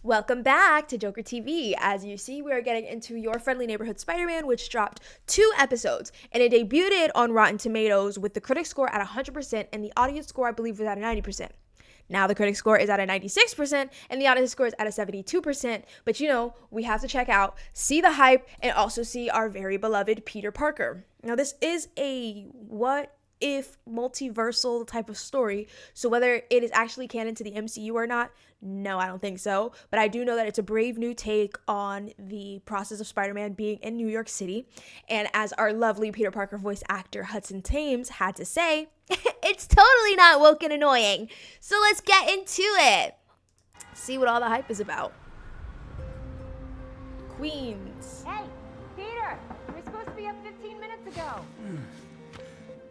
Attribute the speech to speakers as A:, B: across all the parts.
A: Welcome back to Joker TV. As you see, we are getting into Your Friendly Neighborhood Spider-Man, which dropped 2 episodes, and it debuted on Rotten Tomatoes with the critic score at 100% and the audience score, I believe, was at a 90%. Now the critic score is at a 96% and the audience score is at a 72%, but you know, we have to check out, see the hype, and also see our very beloved Peter Parker. Now this is a what if multiversal type of story, so whether it is actually canon to the MCU or not, no, I don't think so, but I do know that it's a brave new take on the process of Spider-Man being in New York City, and as our lovely Peter Parker voice actor Hudson Thames had to say, it's totally not woke and annoying, so let's get into it. See what all the hype is about. Queens.
B: Hey, Peter, we're supposed to be up 15 minutes ago.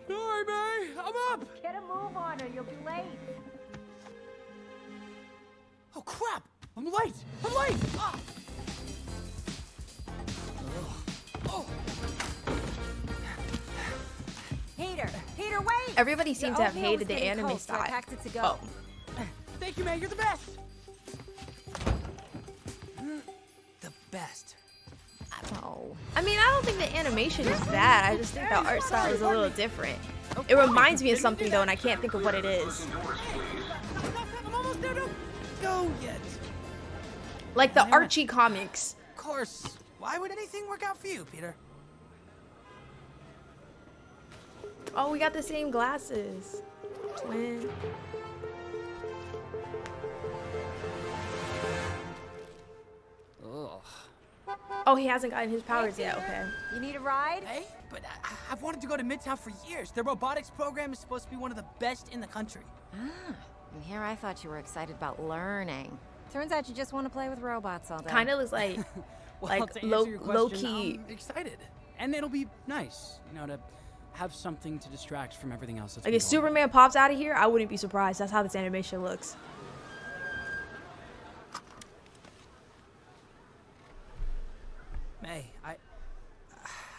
C: Sorry, May, I'm up.
B: Get a move on or you'll be late.
C: Oh, crap, I'm late. Ah. Oh.
B: Peter, wait!
A: Everybody seems to have
B: oatmeal
A: hated
B: was
A: the
B: getting
A: anime
B: cold, so I
A: style.
B: packed it to go.
C: Thank you, May, you're the best. The best.
A: Oh. I mean, I don't think the animation is bad. I just think the art style is a little different. It reminds me of something, though, and I can't think of what it is.
C: I'm almost there, don't go yet.
A: Like the Archie comics.
C: Of course. Why would anything work out for you, Peter?
A: Oh, we got the same glasses. Twin.
C: Ugh.
A: Oh, he hasn't gotten his powers yet. Okay.
B: You need a ride?
C: Hey, but I've wanted to go to Midtown for years. Their robotics program is supposed to be one of the best in the country.
D: And here I thought you were excited about learning.
B: Turns out you just want to play with robots all day.
A: Kind of looks like,
C: Well,
A: like
C: to
A: low
C: answer your question,
A: key.
C: I'm excited. And it'll be nice, you know, to have something to distract from everything else that's
A: Like
C: been
A: if
C: going on.
A: Superman pops out of here, I wouldn't be surprised. That's how this animation looks.
C: May,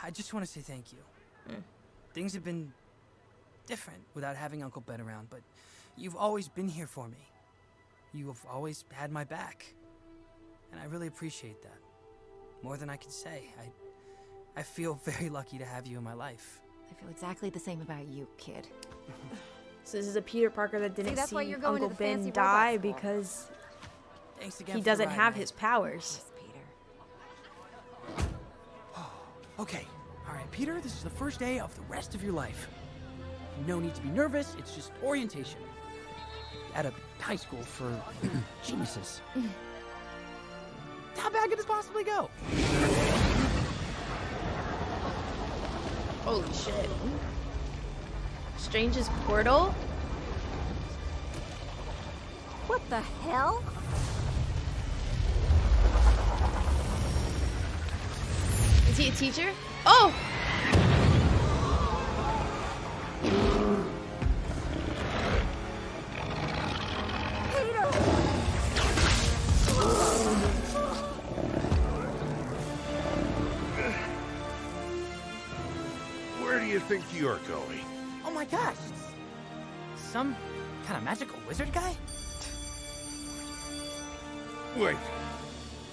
C: I just want to say thank you. Things have been different without having Uncle Ben around, but you've always been here for me. You have always had my back, and I really appreciate that. More than I can say. I feel very lucky to have you in my life.
D: I feel exactly the same about you, kid.
A: So this is a Peter Parker that didn't
B: that's
A: see
B: why you're going to
A: Uncle
B: the fancy
A: Ben die
B: robot school.
A: because
C: Thanks again.
A: he
C: for the
A: doesn't
C: ride,
A: have
C: May.
A: his powers.
D: Yes, Peter.
C: Okay, all right, Peter, this is the first day of the rest of your life. No need to be nervous, it's just orientation. At a high school for geniuses. How bad could this possibly go?
A: Holy shit. Strange's portal?
B: What the hell?
A: Is he a teacher? Oh!
E: Where do you think you're going?
C: Oh my gosh! Some kind of magical wizard guy?
E: Wait,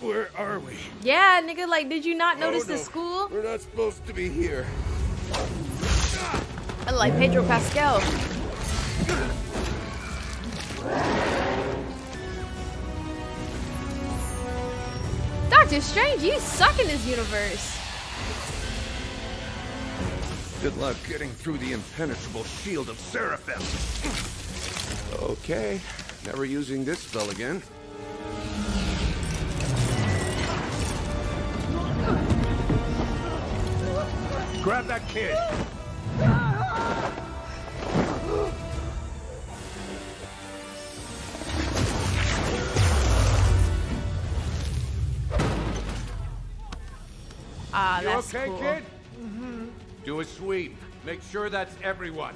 E: where are we?
A: Yeah, nigga, like, did you not notice
E: no.
A: the school?
E: We're not supposed to be here.
A: I like Pedro Pascal. Doctor Strange, you suck in this universe.
E: Good luck getting through the impenetrable shield of Seraphim. Okay, never using this spell again. Grab that kid.
A: Ah,
E: You
A: that's
E: okay,
A: cool.
E: kid? Do a sweep. Make sure that's everyone.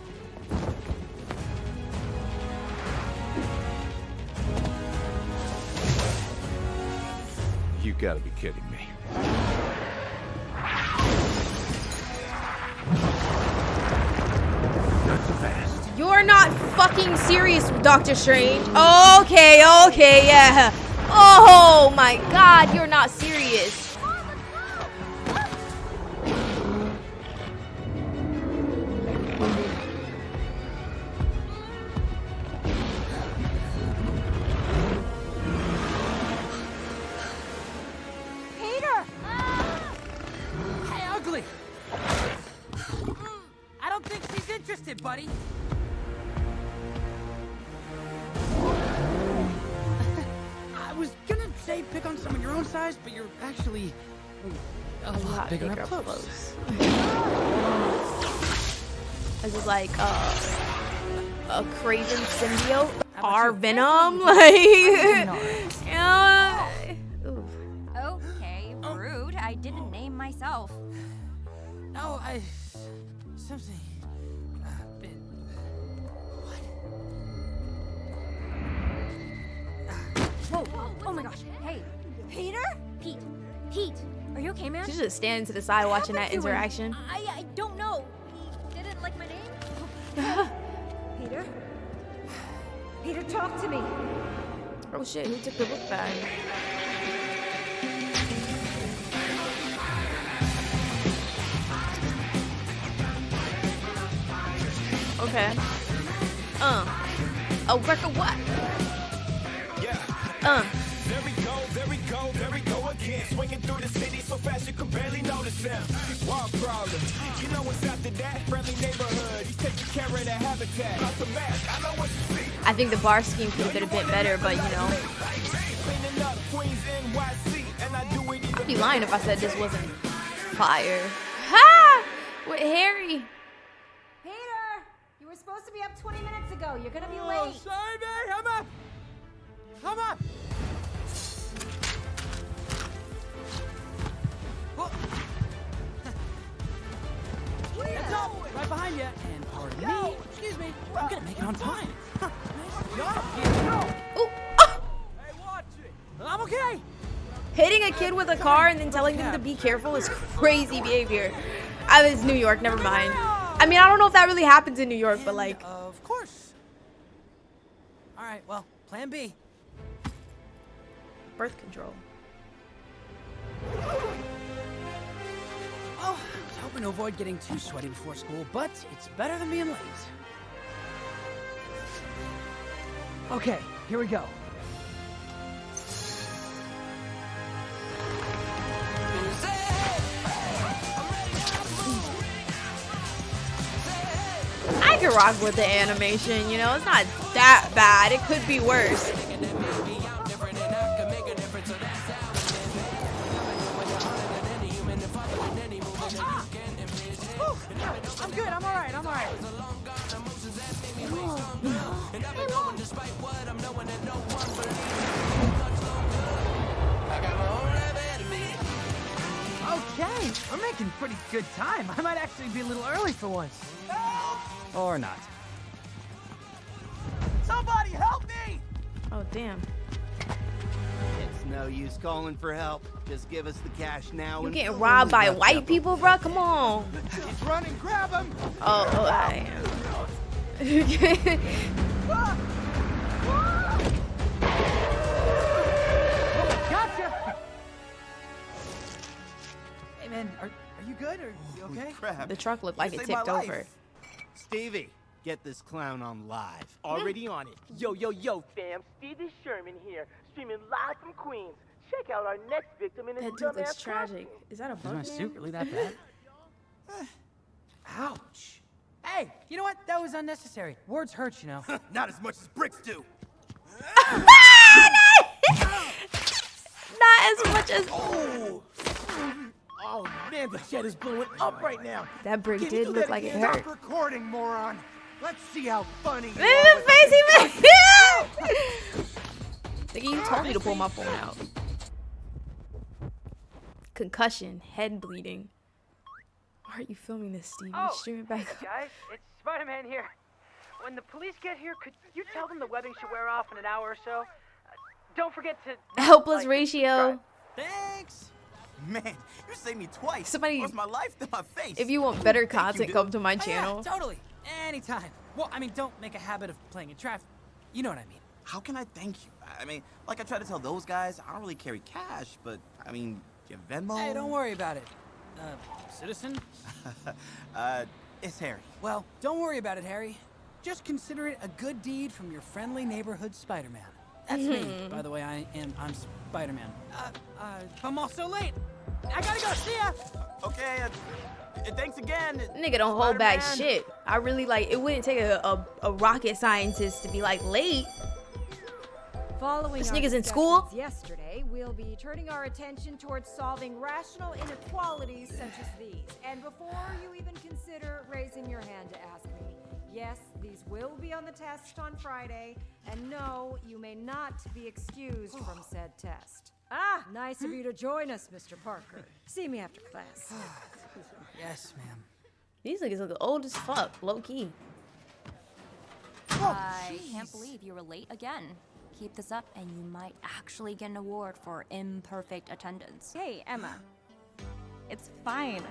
E: You gotta be kidding me. Not so fast.
A: You're not fucking serious, Doctor Strange. Okay, yeah. Oh! Oh my God, you're not serious.
B: Peter!
C: Hey, ugly! I don't think she's interested, buddy. I was gonna say pick on someone your own size, but you're actually a lot bigger up close.
A: This is like a craven symbiote.
C: How about
A: Our
C: you?
A: Venom, like yeah. Ooh.
B: Okay, rude. I didn't name myself.
C: No, something a bit.
B: Whoa, oh my gosh. Hey, Peter? Pete, are you okay, man?
A: She's just standing to the side watching that interaction.
B: I don't know. He didn't like my name? Peter? Peter, talk to me.
A: Oh shit, who took the book bag? Okay. A wreck of what?
F: Yeah. There we go again. Swinging through the city so fast you can barely notice them. Wild problems. You know what's after that? Friendly neighborhood. He's taking care of the habitat. Not the mask. I know what you see.
A: I think the bar scheme could have been a bit better, but you know.
F: Cleaning up Queens, NYC, and I do it
A: I'd be lying if I said this wasn't fire. Ha! With Harry.
B: Peter! You were supposed to be up 20 minutes ago. You're gonna be late.
C: Sorry, man. I'm up. Come up. It's up, right behind you. And pardon me, excuse me, I'm gonna make it on time.
A: Ooh. Ah!
C: Hey, watch it. I'm okay.
A: Hitting a kid with a car and then telling them to be careful is crazy behavior. I was New York, never mind. I mean, I don't know if that really happens in New York, but like.
C: Of course. All right, well, plan B.
A: Birth control.
C: Oh, I was hoping to avoid getting too sweaty before school, but it's better than being late. Okay, here we go.
A: I could rock with the animation, you know, it's not that bad. It could be worse.
C: I'm good, I'm alright, Okay, we're making pretty good time. I might actually be a little early for once. Or not. Somebody help me!
A: Oh, damn.
G: It's no use calling for help. Just give us the cash now.
A: You
G: and
A: getting
G: we'll
A: robbed by
G: left
A: white
G: up.
A: people, bro? Come on.
G: He's running, grab him!
A: Oh, I am.
C: Gotcha! Hey man, are you good? Are you okay?
G: Crap.
A: The truck looked like
G: You
A: it
G: saved
A: tipped
G: my life.
A: over.
G: Stevie, get this clown on live. Already on it.
H: Yo, fam, Stevie Sherman here, streaming live from Queens. Check out our next victim in his
A: That dude looks
H: dumbass
A: tragic.
H: costume.
A: Is that a
C: Is my
A: bug?
C: suit really that bad? Ouch. Hey, you know what? That was unnecessary. Words hurt, you know.
G: Not as much as bricks do.
A: Not as much as.
G: Oh man, the shed is blowing up right now.
A: That brick
G: Can you
A: did
G: do
A: look
G: that
A: like it
G: again?
A: hurt.
G: Stop recording, moron. Let's see how funny you
A: Look
G: are
A: at
G: with
A: the face he made. Nigga, you told me to pull my phone out. Concussion, head bleeding. Why are you filming this, Stevie?
H: Oh,
A: Stream it back up.
H: guys, it's Spider-Man here. When the police get here, could you tell them the webbing should wear off in an hour or so? Don't forget to
A: Helpless
H: like,
A: ratio.
G: Thanks. Man, you saved me twice.
A: Somebody-
G: lost my life to my face.
A: If you want better
G: Thank you,
A: content,
G: dude.
A: come to my
C: Oh,
A: channel.
C: yeah, totally. Anytime. Well, I mean, don't make a habit of playing in traffic. You know what I mean.
G: How can I thank you? I mean, like I try to tell those guys, I don't really carry cash, but I mean, you Venmo?
C: Hey, don't worry about it. Citizen?
G: It's Harry.
C: Well, don't worry about it, Harry. Just consider it a good deed from your friendly neighborhood Spider-Man. That's me, by the way. I'm Spider-Man. I'm all so late. I gotta go. See ya.
G: Okay, thanks again.
A: Nigga don't hold back
G: Spider-Man.
A: shit. I really like, it wouldn't take a rocket scientist to be like late.
B: Following
A: This
B: our
A: nigga's in school?
B: discussions yesterday, we'll be turning our attention towards solving rational inequalities such as these. And before you even consider raising your hand to ask me, yes, these will be on the test on Friday, and no, you may not be excused from said test. Ah, nice of you to join us, Mr. Parker. See me after class.
C: Yes, ma'am.
A: These niggas look old as fuck, low key.
I: I can't believe you were late again. Keep this up and you might actually get an award for imperfect attendance.
J: Hey, Emma. It's fine.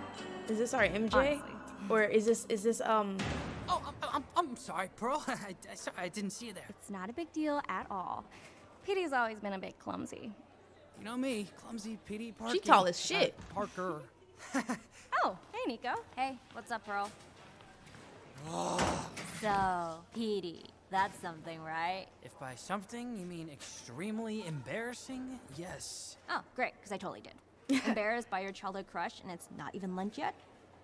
A: Is this our MJ?
J: Honestly.
A: Or is this
C: Oh, I'm sorry, Pearl. I didn't see you there.
J: It's not a big deal at all. Petey's always been a bit clumsy.
C: You know me, clumsy Petey Parker.
A: She tall as shit.
C: Parker.
J: Oh, hey, Nico.
I: Hey, what's up, Pearl? So, Petey, that's something, right?
C: If by something you mean extremely embarrassing, yes.
I: Oh, great, because I totally did. Embarrassed by your childhood crush and it's not even lunch yet?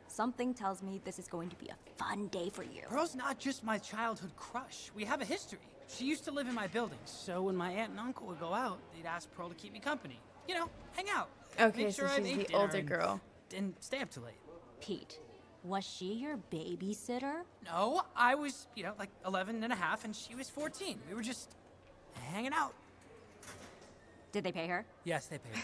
I: Something tells me this is going to be a fun day for you.
C: Pearl's not just my childhood crush. We have a history. She used to live in my building, so when my aunt and uncle would go out, they'd ask Pearl to keep me company. You know, hang out.
A: Okay,
C: Make sure
A: so
C: I
A: she's
C: ate
A: the
C: dinner
A: older
C: and
A: girl.
C: Didn't stay up too late.
I: Pete, was she your babysitter?
C: No, I was, like 11 and a half, and she was 14. We were just hanging out.
I: Did they pay her?
C: Yes, they paid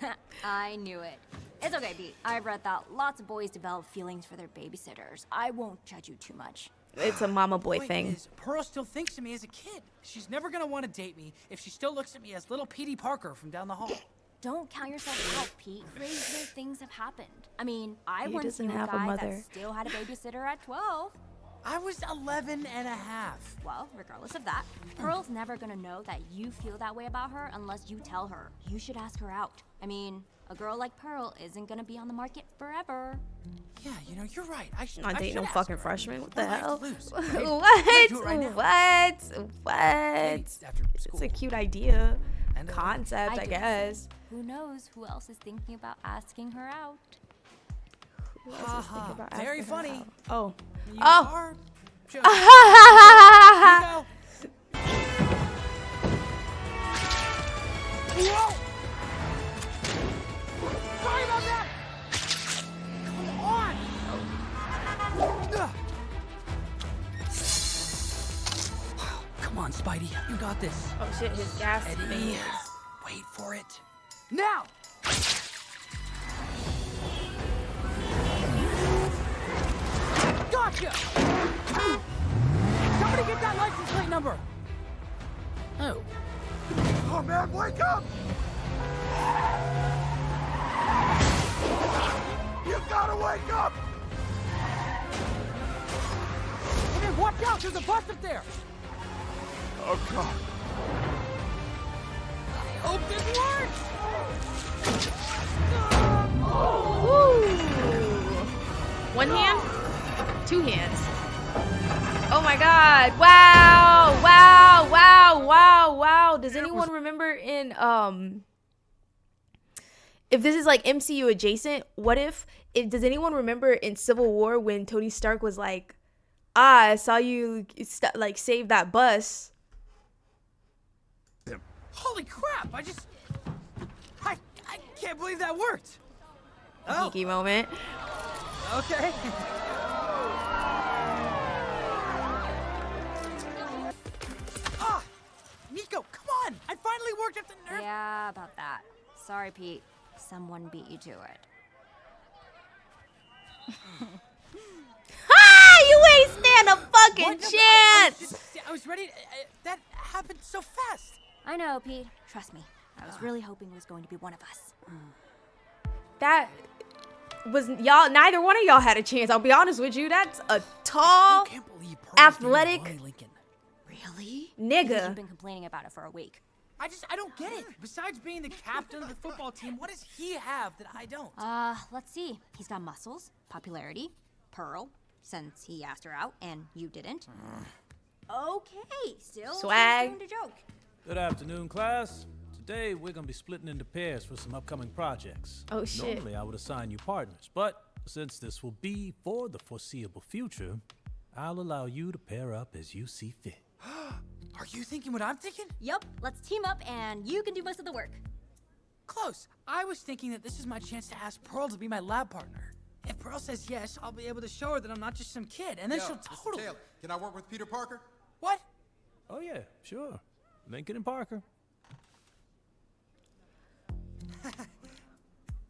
C: her.
I: I knew it. It's okay, Pete. I've read that lots of boys develop feelings for their babysitters. I won't judge you too much.
A: It's a mama boy
C: Point
A: thing.
C: is, Pearl still thinks of me as a kid. She's never gonna want to date me if she still looks at me as little Petey Parker from down the hall.
I: Don't count yourself out, Pete. Crazier things have happened. I mean, I
A: He
I: once
A: doesn't
I: knew a
A: have a
I: guy
A: mother.
I: that still had a babysitter at 12.
C: I was 11 and a half.
I: Well, regardless of that, Pearl's never gonna know that you feel that way about her unless you tell her. You should ask her out. I mean, a girl like Pearl isn't gonna be on the market forever.
C: Yeah, you're right. I should.
A: Not
C: I
A: dating
C: should
A: no
C: ask
A: fucking
C: her.
A: freshman. What
C: What
A: the
C: do I have
A: hell?
C: to lose,
A: What?
C: right? Can I do it right now?
A: What?
C: Maybe after
A: It's
C: school.
A: a cute idea.
C: End of the week.
A: Concept, I
I: do the
A: guess.
I: Who knows who else is thinking about asking her out?
A: Who else is thinking
C: Haha,
A: about
C: very
A: asking her
C: funny.
A: out? Oh.
C: You
A: Oh.
C: are just-
A: Ah!
C: Nico. Whoa! Sorry about that! Come on! Ugh. Come on, Spidey. You got this.
A: Oh shit, his gas
C: Eddie,
A: thing is.
C: wait for it. Now! Gotcha! Somebody get that license plate number! Oh.
E: Oh man, wake up! You gotta wake up!
C: Hey man, watch out! There's a bus up there!
E: Oh god.
C: I hope this works!
A: One hand? Two hands. Oh my god. Wow. Wow. Wow. Wow. Wow. Does anyone remember in if this is like MCU adjacent, what if does anyone remember in Civil War when Tony Stark was like, I saw you like save that bus.
C: Holy crap! I can't believe that worked! Oh,
A: Geeky moment.
C: okay. Ah! Nico, come on! I finally worked up the nerve!
I: Yeah, about that. Sorry, Pete. Someone beat you to it.
A: You ain't stand a fucking
C: What? No,
A: chance.
C: I was ready. That happened so fast.
I: I know, Pete. Trust me. I was really hoping it was going to be one of us.
A: That was y'all. Neither one of y'all had a chance. I'll be honest with you. That's a tall,
C: I can't believe Pearl's dating
A: athletic
C: Ronnie Lincoln.
I: Really?
A: nigga.
I: Because you've been complaining about it for a week.
C: I don't get it. Besides being the captain of the football team, what does he have that I don't?
I: Let's see. He's got muscles, popularity, Pearl, since he asked her out and you didn't. Okay, still
A: Swag.
I: room to joke.
K: Good afternoon, class. Today we're gonna be splitting into pairs for some upcoming projects.
A: Oh, shit.
K: Normally I would assign you partners, but since this will be for the foreseeable future, I'll allow you to pair up as you see fit.
C: Are you thinking what I'm thinking?
I: Yup, let's team up and you can do most of the work.
C: Close. I was thinking that this is my chance to ask Pearl to be my lab partner. If Pearl says yes, I'll be able to show her that I'm not just some kid, and then she'll totally...
L: Mr. Taylor, can I work with Peter Parker?
C: What?
K: Oh yeah, sure. Lincoln and Parker.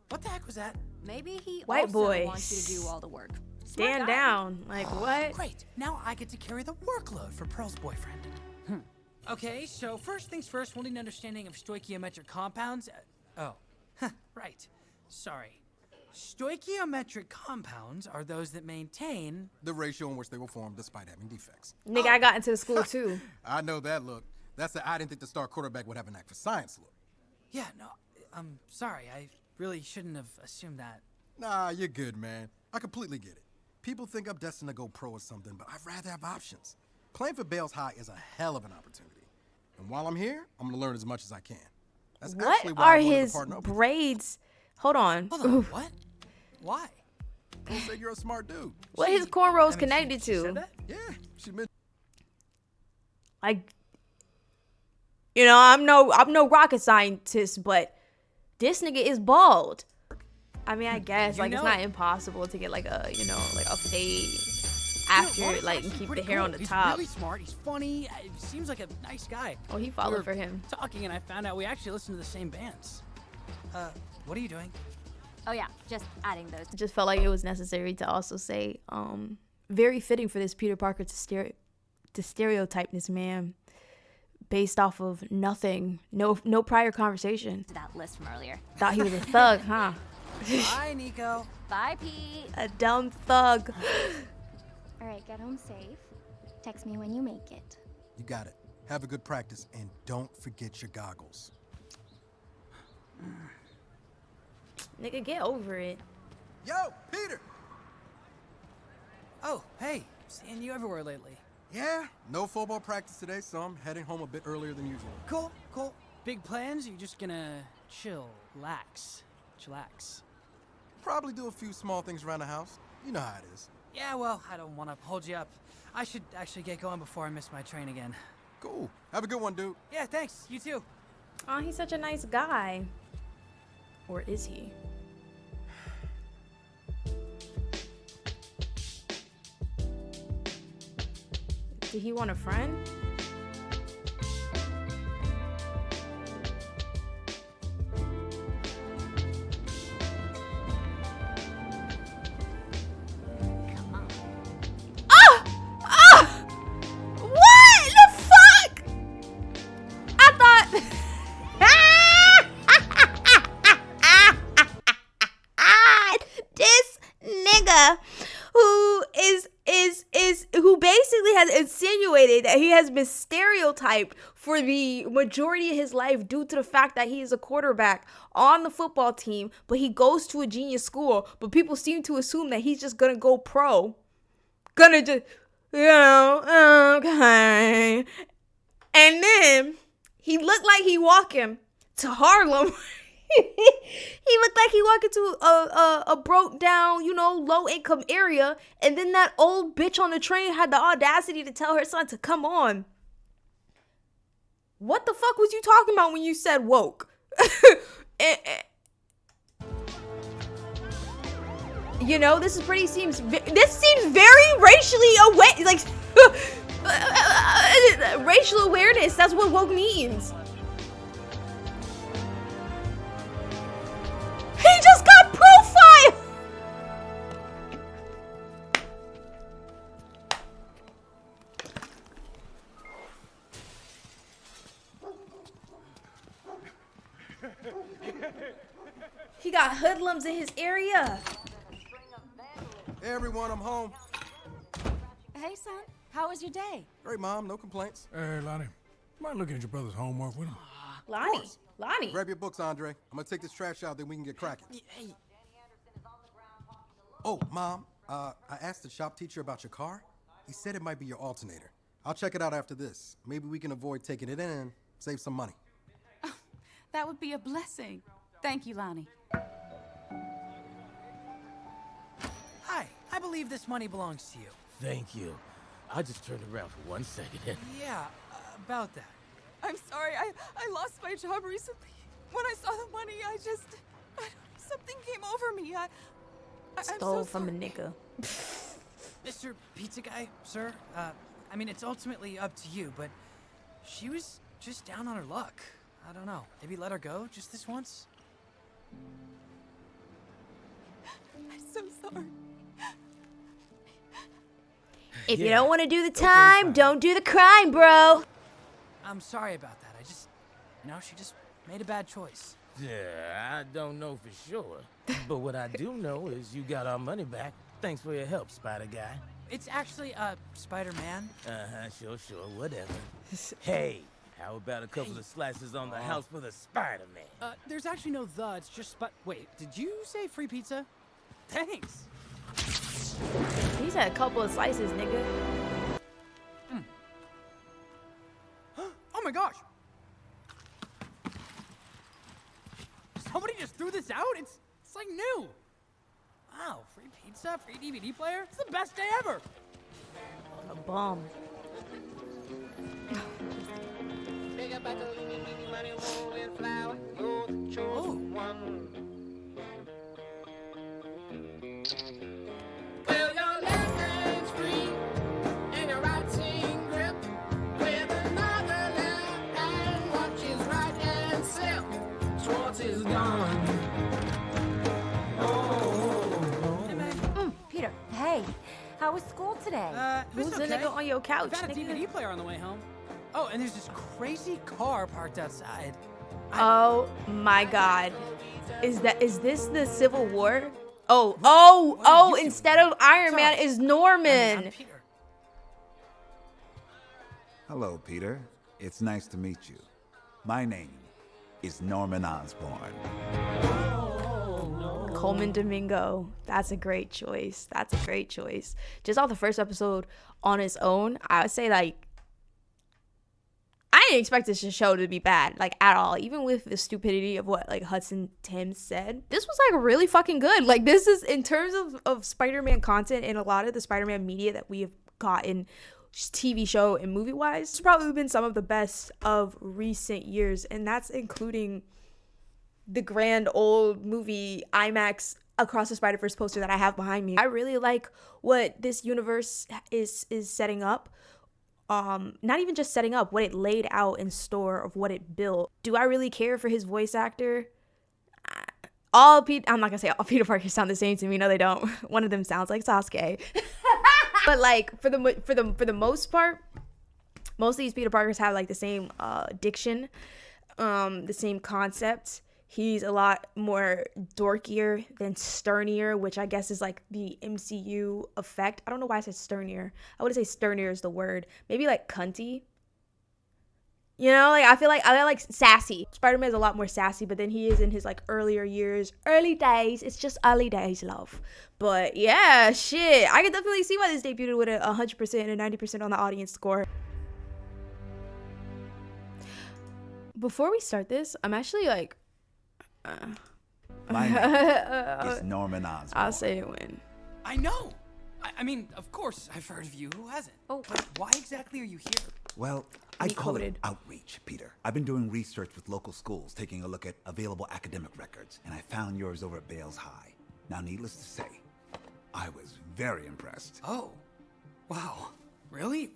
C: What the heck was that?
I: Maybe he
A: White
I: also
A: boy.
I: wants you to do all the work. Smart
A: Stand
I: guy.
A: down. Like, what?
C: Great. Now I get to carry the workload for Pearl's boyfriend. Okay, so first things first, we'll need an understanding of stoichiometric compounds. Right. Sorry. Stoichiometric compounds are those that maintain
L: The ratio in which they will form despite having defects.
A: Nigga, I got into the school too.
L: I know that look. That's the I didn't think the star quarterback would have an knack for science look.
C: Yeah, no, I'm sorry. I really shouldn't have assumed that.
L: Nah, you're good, man. I completely get it. People think I'm destined to go pro or something, but I'd rather have options. Playing for Bales High is a hell of an opportunity. And while I'm here, I'm gonna learn as much as I can. That's actually
A: What
L: why
A: are
L: I wanted to
A: his
L: partner up with
A: braids? Hold on.
C: Hold on, what? Why?
L: you. Pearl said you're a smart dude.
A: What his cornrows connected
C: she
A: to?
C: said that?
L: Yeah, she meant
A: Like, you know, I'm no rocket scientist, but this nigga is bald. I mean, I guess
C: You
A: like it's
C: know
A: not
C: it.
A: impossible to get like a like a fade after
C: Lauren's
A: like and
C: actually
A: keep the
C: pretty
A: hair
C: cool.
A: on the
C: He's
A: top.
C: really smart. He's funny. He seems like a nice guy.
A: Oh, he
C: We
A: followed
C: were
A: for him.
C: Talking, and I found out we actually listen to the same bands. What are you doing?
I: Oh yeah, just adding those.
A: It just felt like it was necessary to also say, very fitting for this Peter Parker to stereotype this man based off of nothing, no prior conversation.
I: To that list from earlier.
A: Thought he was a thug, huh?
C: Bye, Nico.
I: Bye, Pete.
A: A dumb thug.
J: All right, get home safe. Text me when you make it.
L: you got it. Have a good practice and don't forget your goggles.
A: Nigga, get over it.
L: Yo, Peter!
C: Oh, hey. Seeing you everywhere lately.
L: Yeah, no football practice today, so I'm heading home a bit earlier than usual.
C: Cool. Big plans? Or you just gonna chillax?
L: Probably do a few small things around the house. You know how it is.
C: Yeah, well, I don't want to hold you up. I should actually get going before I miss my train again.
L: Cool. Have a good one, dude.
C: Yeah, thanks. You too.
A: Oh, he's such a nice guy. Or is he? Did he want a friend? What the fuck? I thought. This nigga who basically has insinuated that he has been stereotyped for the majority of his life due to the fact that he is a quarterback on the football team, but he goes to a genius school, but people seem to assume that he's just gonna go pro. Gonna just, okay. And then he looked like he walking to Harlem. He looked like he walked into a broke down, low income area. And then that old bitch on the train had the audacity to tell her son to come on. What the fuck was you talking about when you said woke? This seems very racially aware, like racial awareness. That's what woke means. He just got profiled. He got hoodlums in his area.
L: Hey, everyone, I'm home.
B: Hey, son. How was your day?
L: Great, Mom. No complaints.
M: Hey, Lonnie. Mind looking at your brother's homework with him?
A: Lonnie.
L: Grab your books, Andre. I'm gonna take this trash out, then we can get cracking.
C: Hey,
L: Oh, Mom, I asked the shop teacher about your car. He said it might be your alternator. I'll check it out after this. Maybe we can avoid taking it in, save some money.
M: That would be a blessing. Thank you, Lonnie.
C: hi. I believe this money belongs to you.
N: Thank you. I just turned around for 1 second and...
C: Yeah, about that.
M: I'm sorry, I lost my job recently. When I saw the money, something came over me. I'm
A: Stole
M: so
A: from a
M: sorry.
A: nigga.
C: Mr. Pizza Guy, sir, I mean, it's ultimately up to you, but she was just down on her luck. I don't know. Maybe let her go just this once?
M: I'm so sorry.
A: If you don't want to do the time, don't do the crime, bro.
C: I'm sorry about that. She just made a bad choice.
N: Yeah, I don't know for sure. But what I do know is you got our money back. Thanks for your help, Spider Guy.
C: It's actually, Spider-Man.
N: Sure, whatever. Hey, how about a couple of slices on the house for the Spider-Man?
C: There's actually no the, it's just wait, did you say free pizza? Thanks.
A: He's had a couple of slices, nigga.
C: Oh my gosh! Somebody just threw this out? It's like new! Wow, free pizza, free DVD player? It's the best day ever!
A: A bomb.
C: Oh.
F: Well, your left hand's free and your right hand grip with another left hand watches right hand sip. Schwartz is gone.
D: Peter, hey, how was school today?
A: Who's the nigga on your couch,
C: I've got a
A: nigga?
C: DVD player on the way home. Oh, and there's this crazy car parked outside.
A: Oh my God. Is this the Civil War? Oh, instead of Iron Man is Norman.
C: I'm Peter.
O: Hello, Peter. It's nice to meet you. My name is Norman Osborn.
A: Coleman Domingo. That's a great choice. Just off the first episode on its own, I would say, like, I didn't expect this show to be bad, like, at all. Even with the stupidity of what, like, Hudson Tim said. This was, like, really fucking good. Like, this is, in terms of Spider-Man content and a lot of the Spider-Man media that we have gotten, TV show and movie-wise, it's probably been some of the best of recent years. And that's including the grand old movie IMAX Across the Spider-Verse poster that I have behind me. I really like what this universe is setting up. Not even just setting up, what it laid out in store of what it built. Do I really care for his voice actor? I'm not gonna say all Peter Parkers sound the same to me. No, they don't. One of them sounds like Sasuke. But like for the most part, most of these Peter Parkers have like the same diction, the same concept. He's a lot more dorkier than sternier, which I guess is like the MCU effect. I don't know why I said sternier. I would say sternier is the word. Maybe like cunty. You know, like I feel like sassy. Spider-Man is a lot more sassy, but then he is in his like early days. It's just early days, love. But yeah, shit. I can definitely see why this debuted with a 100% and a 90% on the audience score. Before we start this, I'm actually like,
O: My name is Norman Osborn.
A: I'll say it when.
C: I know! I mean, of course I've heard of you. Who hasn't? Oh, but why exactly are you here?
O: Well, I call it outreach, Peter. I've been doing research with local schools, taking a look at available academic records, and I found yours over at Bales High. Now, needless to say, I was very impressed.
C: Oh, wow. Really?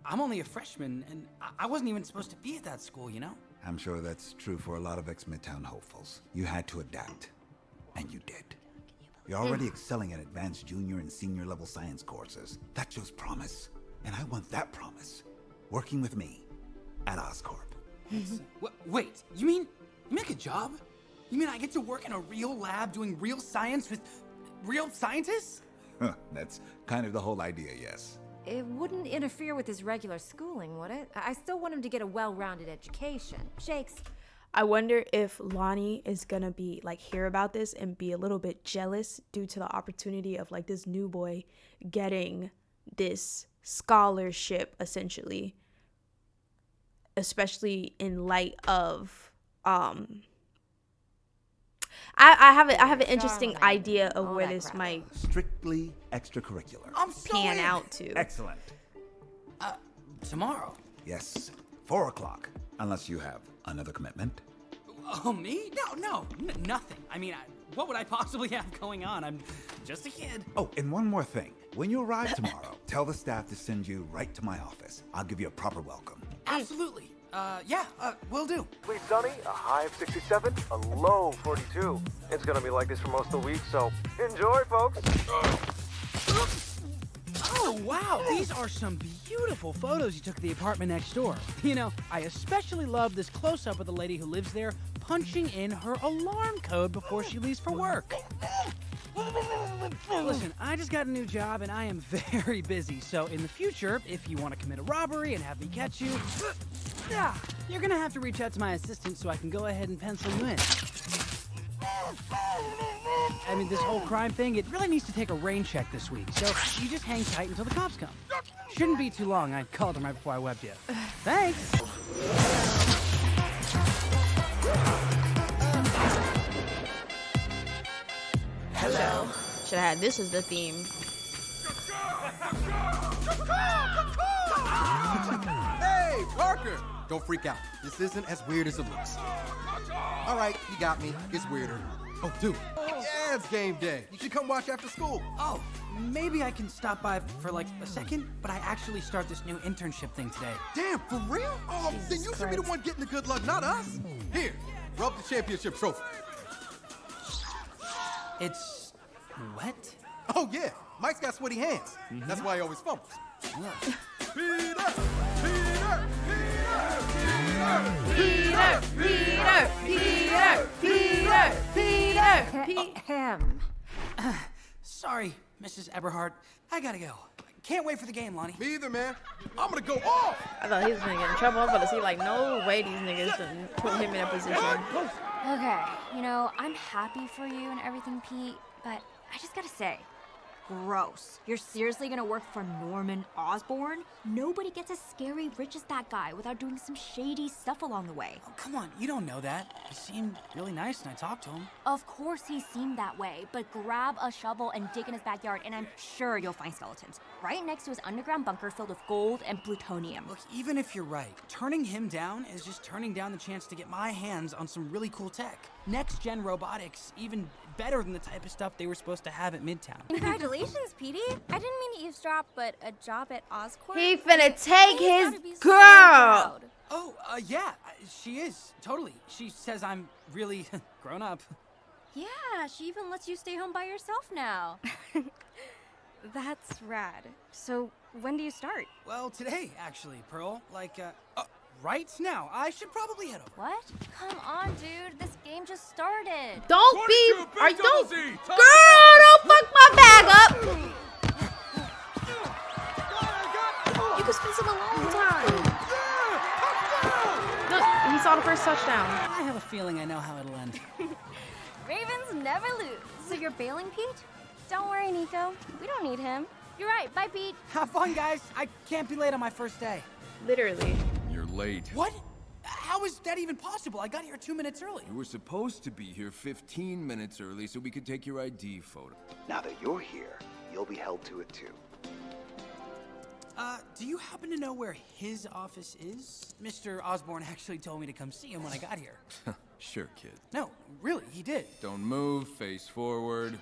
C: I'm only a freshman, and I wasn't even supposed to be at that school, you know?
O: I'm sure that's true for a lot of ex-Midtown hopefuls. You had to adapt, and you did. You're already excelling at advanced junior and senior level science courses. That shows promise, and I want that promise. Working with me at Oscorp.
C: Wait, you mean a job? You mean I get to work in a real lab doing real science with real scientists?
O: That's kind of the whole idea, yes.
D: It wouldn't interfere with his regular schooling, would it? I still want him to get a well-rounded education. Shakes,
A: I wonder if Lonnie is gonna be like hear about this and be a little bit jealous due to the opportunity of like this new boy getting this scholarship essentially, especially in light of I have an interesting idea of where this might
O: Strictly extracurricular.
C: I'm so
A: pan
C: in.
A: out to.
O: Excellent.
C: Tomorrow.
O: Yes, 4 o'clock. Unless you have another commitment.
C: Oh, me? No, nothing. I mean, what would I possibly have going on? I'm just a kid.
O: Oh, and one more thing. When you arrive tomorrow, tell the staff to send you right to my office. I'll give you a proper welcome.
C: Absolutely. Will do.
P: Please, sunny, a high of 67, a low 42. It's gonna be like this for most of the week, so enjoy, folks.
C: Oh, wow. These are some beautiful photos you took of the apartment next door. You know, I especially love this close-up of the lady who lives there punching in her alarm code before she leaves for work. Listen, I just got a new job and I am very busy, so in the future, if you want to commit a robbery and have me catch you, you're gonna have to reach out to my assistant so I can go ahead and pencil you in. I mean, this whole crime thing, it really needs to take a rain check this week, so you just hang tight until the cops come. Shouldn't be too long. I called them right before I webbed you. Thanks.
A: Hello. Should have had this as the theme.
L: Hey, Parker! Don't freak out. This isn't as weird as it looks. All right, you got me. It's weirder. Oh, dude. Yeah, it's game day. You should come watch after school.
C: Oh, maybe I can stop by for like a second, but I actually start this new internship thing today.
L: Damn, for real? Oh, then you should be the one getting the good luck, not us. Here, rub the championship trophy.
C: It's wet?
L: Oh, yeah. Mike's got sweaty hands. That's why he always fumbles.
C: Look.
L: Peter!
B: Him.
C: Sorry, Mrs. Eberhardt. I gotta go. Can't wait for the game, Lonnie.
L: Me either, man. I'm gonna go off.
A: I thought he was gonna get in trouble. I'm about to see like no way these niggas can put him in a position.
I: Okay, you know, I'm happy for you and everything, Pete, but I just gotta say, gross. You're seriously gonna work for Norman Osborn? Nobody gets as scary rich as that guy without doing some shady stuff along the way.
C: Oh, come on, you don't know that. He seemed really nice and I talked to him.
I: Of course he seemed that way, but grab a shovel and dig in his backyard and I'm sure you'll find skeletons. Right next to his underground bunker filled with gold and plutonium.
C: Look, even if you're right, turning him down is just turning down the chance to get my hands on some really cool tech. Next-gen robotics, even better than the type of stuff they were supposed to have at Midtown.
J: Congratulations, Petey. I didn't mean to eavesdrop, but a job at Oscorp?
A: He finna take his girl.
C: Oh, yeah, she is, totally. She says I'm really grown up.
I: Yeah, she even lets you stay home by yourself now.
J: That's rad. So, when do you start?
C: Well, today, actually, Pearl. Like, right now. I should probably head over.
I: What? Come on, dude. This game just started.
A: Don't be. Don't. Girl, don't fuck my bag up. You could spend some alone time. Look, he saw the first touchdown.
C: I have a feeling I know how it'll end.
J: Ravens never lose. So you're bailing, Pete? Don't worry, Nico. We don't need him. You're right. Bye, Pete.
C: Have fun, guys. I can't be late on my first day.
A: Literally.
E: You're late.
C: What? How is that even possible? I got here 2 minutes early.
E: You were supposed to be here 15 minutes early so we could take your ID photo.
Q: Now that you're here, you'll be held to it too.
C: Do you happen to know where his office is? Mr. Osborn actually told me to come see him when I got here.
E: Sure, kid.
C: No, really, he did.
E: Don't move, face forward.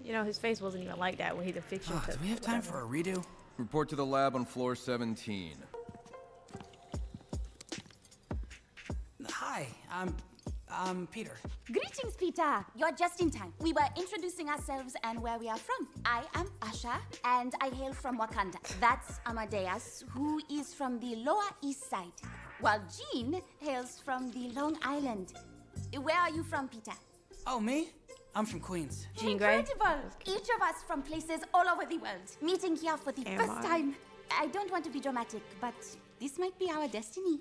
A: You know, his face wasn't even like that when he the fiction.
C: Do we have time for a redo?
E: Report to the lab on floor 17.
C: Hi, I'm Peter.
R: Greetings, Peter. You're just in time. We were introducing ourselves and where we are from. I am Asha, and I hail from Wakanda. That's Amadeus, who is from the Lower East Side, while Jean hails from the Long Island. Where are you from, Peter?
C: Oh, me? I'm from Queens.
A: Jean Grey.
R: Incredible! Each of us from places all over the world, meeting here for the first time. I don't want to be dramatic, but this might be our destiny.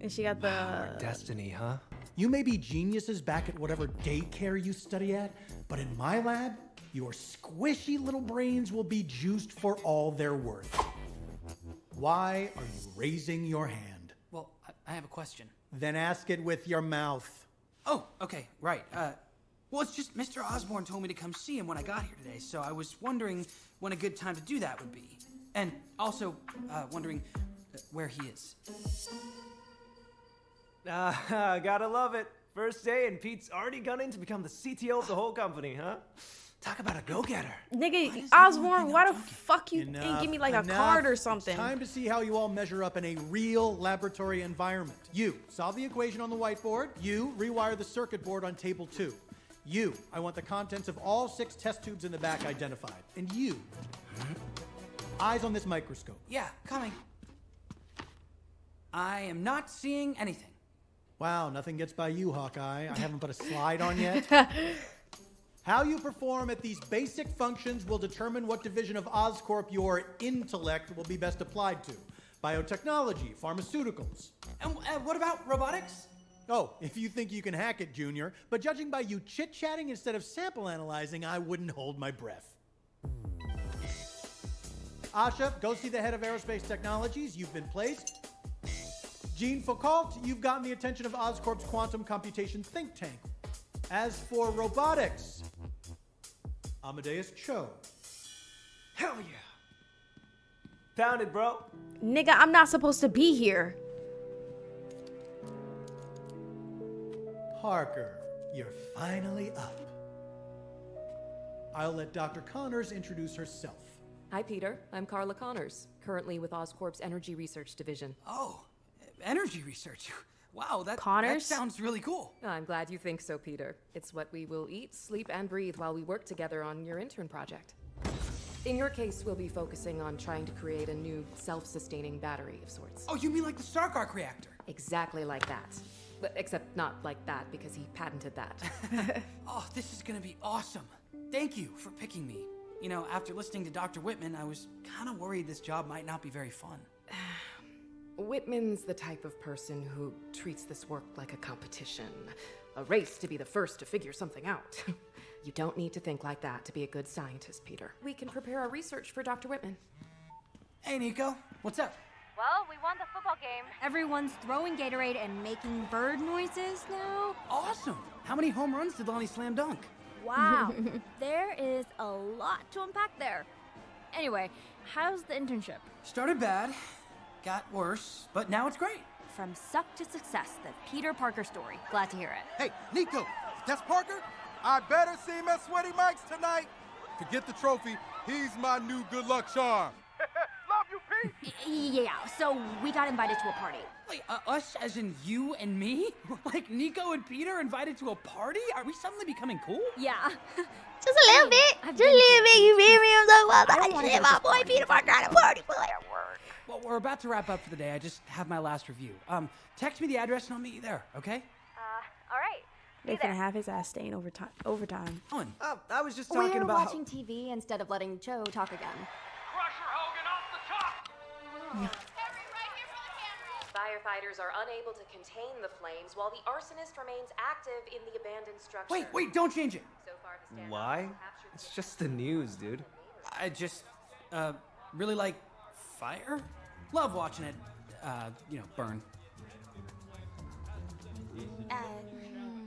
A: And she got the
S: Destiny, huh?
T: You may be geniuses back at whatever daycare you study at, but in my lab, your squishy little brains will be juiced for all they're worth. Why are you raising your hand?
C: Well, I have a question.
T: Then ask it with your mouth.
C: Oh, okay, right. Well, it's just Mr. Osborne told me to come see him when I got here today, so I was wondering when a good time to do that would be. And also, wondering where he is.
S: Gotta love it. First day and Pete's already gunning to become the CTO of the whole company, huh?
C: Talk about a go-getter.
A: Nigga, Osborne, why the fuck you ain't give me like a card or something?
T: It's time to see how you all measure up in a real laboratory environment. You, solve the equation on the whiteboard. You, rewire the circuit board on table 2. You, I want the contents of all 6 test tubes in the back identified. And you, eyes on this microscope.
C: Yeah, coming. I am not seeing anything.
T: Wow, nothing gets by you, Hawkeye. I haven't put a slide on yet. How you perform at these basic functions will determine what division of Oscorp your intellect will be best applied to. Biotechnology, pharmaceuticals.
C: And what about robotics?
T: Oh, if you think you can hack it, Junior. But judging by you chit-chatting instead of sample analyzing, I wouldn't hold my breath. Asha, go see the head of Aerospace Technologies. You've been placed. Jean Foucault, you've gotten the attention of Oscorp's quantum computation think tank. As for robotics, Amadeus Cho.
S: Hell yeah. Pound it, bro.
A: Nigga, I'm not supposed to be here.
T: Parker, you're finally up. I'll let Dr. Connors introduce herself.
U: Hi, Peter. I'm Carla Connors, currently with Oscorp's Energy Research Division.
C: Oh, energy research. Wow, that sounds really cool.
U: I'm glad you think so, Peter. It's what we will eat, sleep, and breathe while we work together on your intern project. In your case, we'll be focusing on trying to create a new self-sustaining battery of sorts.
C: Oh, you mean like the Stark Arc reactor?
U: Exactly like that. But except not like that, because he patented that.
C: Oh, this is gonna be awesome. Thank you for picking me. You know, after listening to Dr. Whitman, I was kind of worried this job might not be very fun.
U: Whitman's the type of person who treats this work like a competition, a race to be the first to figure something out. You don't need to think like that to be a good scientist, Peter. We can prepare our research for Dr. Whitman.
C: Hey, Nico. What's up?
J: Well, we won the football game.
I: Everyone's throwing Gatorade and making bird noises now.
C: Awesome. How many home runs did Lonnie slam dunk?
I: Wow, there is a lot to unpack there. Anyway, how's the internship?
C: Started bad, got worse, but now it's great.
I: From suck to success, the Peter Parker story. Glad to hear it.
L: Hey, Nico, that's Parker? I better see him at Sweaty Mike's tonight. To get the trophy, he's my new good luck charm.
J: Love you, Pete!
I: Yeah, so we got invited to a party.
C: Wait, us as in you and me? Like Nico and Peter invited to a party? Are we suddenly becoming cool?
I: Yeah.
A: Just a little bit. Just a little bit. You feel me? I'm so well. My boy Peter Parker at a party.
C: Well, we're about to wrap up for the day. I just have my last review. Text me the address and I'll meet you there, okay?
J: All right.
A: They're gonna have his ass staying overtime.
C: On.
S: I was just talking
J: We're
S: about
J: watching TV instead of letting Cho talk again.
U: Firefighters are unable to contain the flames while the arsonist remains active in the abandoned structure.
C: Wait, don't change it.
U: So far, the standoff
S: why?
U: will capture
S: It's just the news, dude.
C: I just, really like fire. Love watching it, burn.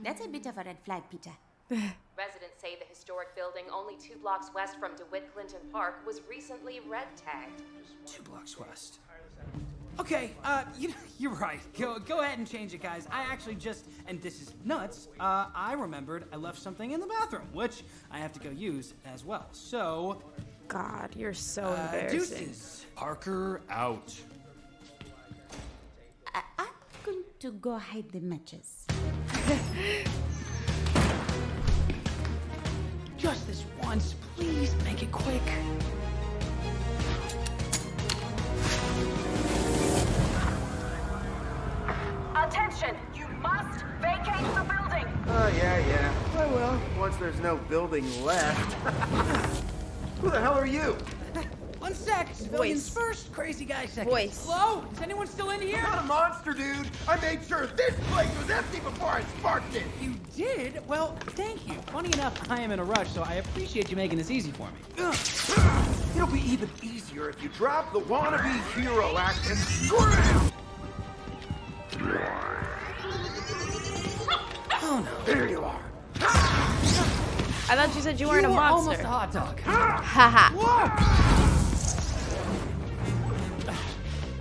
R: That's a bit of a red flag, Peter.
U: Residents say the historic building only 2 blocks west from DeWitt Clinton Park was recently red tagged.
C: 2 blocks west. Okay, you're right. Go ahead and change it, guys. I actually just, and this is nuts, I remembered I left something in the bathroom, which I have to go use as well. So...
A: God, you're so embarrassing.
C: Deuces. Parker out.
R: I'm going to go hide the matches.
C: Just this once, please make it quick.
B: Attention! You must vacate the building!
P: Oh, yeah. I will. Once there's no building left. Who the hell are you?
C: One sec. Civilians first, crazy guy second.
A: Voice.
C: Hello? Is anyone still in here?
F: I'm not a monster, dude. I made sure this place was empty before I sparked it.
C: You did? Well, thank you. Funny enough, I am in a rush, so I appreciate you making this easy for me.
F: It'll be even easier if you drop the wannabe hero act and scram.
C: Oh no.
F: There you are.
A: I thought you said you weren't a
C: were
A: monster.
C: almost a hot dog.
A: Haha.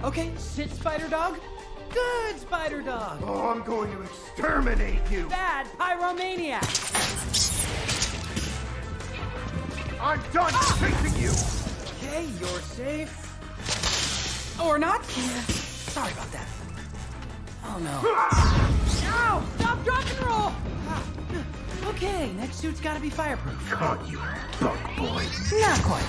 C: Okay, sit, spider dog. Good, spider dog.
F: Oh, I'm going to exterminate you.
C: Bad pyromaniac.
F: I'm done chasing you.
C: Okay, you're safe. Or not? Yeah. Sorry about that. Oh no. Ow! Stop, drop, and roll! Okay, next suit's gotta be fireproof.
F: Caught you, bug boy.
C: Not quite.